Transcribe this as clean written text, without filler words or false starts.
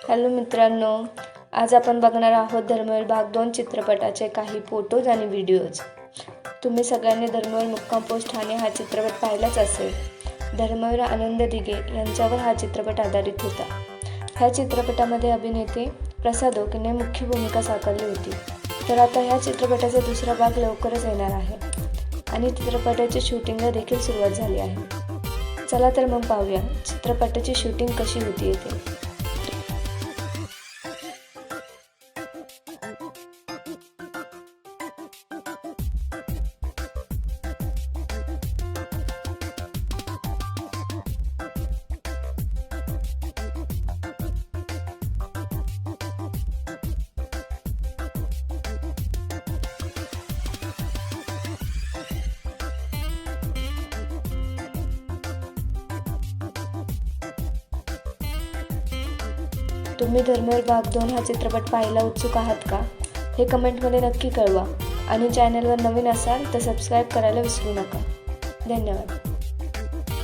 Hello मित्रांनो, आज आपण बघणार आहोत धर्मवीर भाग 2 चित्रपटाचे काही फोटोज आणि व्हिडिओज। तुम्ही सगळ्यांनी धर्मवीर मुक्काम पोस्ट ठाणे हा चित्रपट पाहिलाच असेल। धर्मवीर आनंद दिघे यांच्यावर हा चित्रपट आधारित होता। ह्या चित्रपटामध्ये अभिनेते प्रसाद ओक यांनी मुख्य भूमिका साकारली होती। तर आता ह्या चित्रपटाचा दुसरा भाग लवकरच येणार आहे आणि चित्रपटाची शूटिंगला देखील सुरुवात झाली आहे। चला तर मग पाहूया चित्रपटाची शूटिंग कशी होती ते। तुम्ही धर्मवीर भाग 2 हा चित्रपट पाहायला उत्सुक आहात का? हे कमेंटमध्ये नक्की कळवा आणि चॅनलवर नवीन असाल तर सबस्क्राईब करायला विसरू नका। धन्यवाद।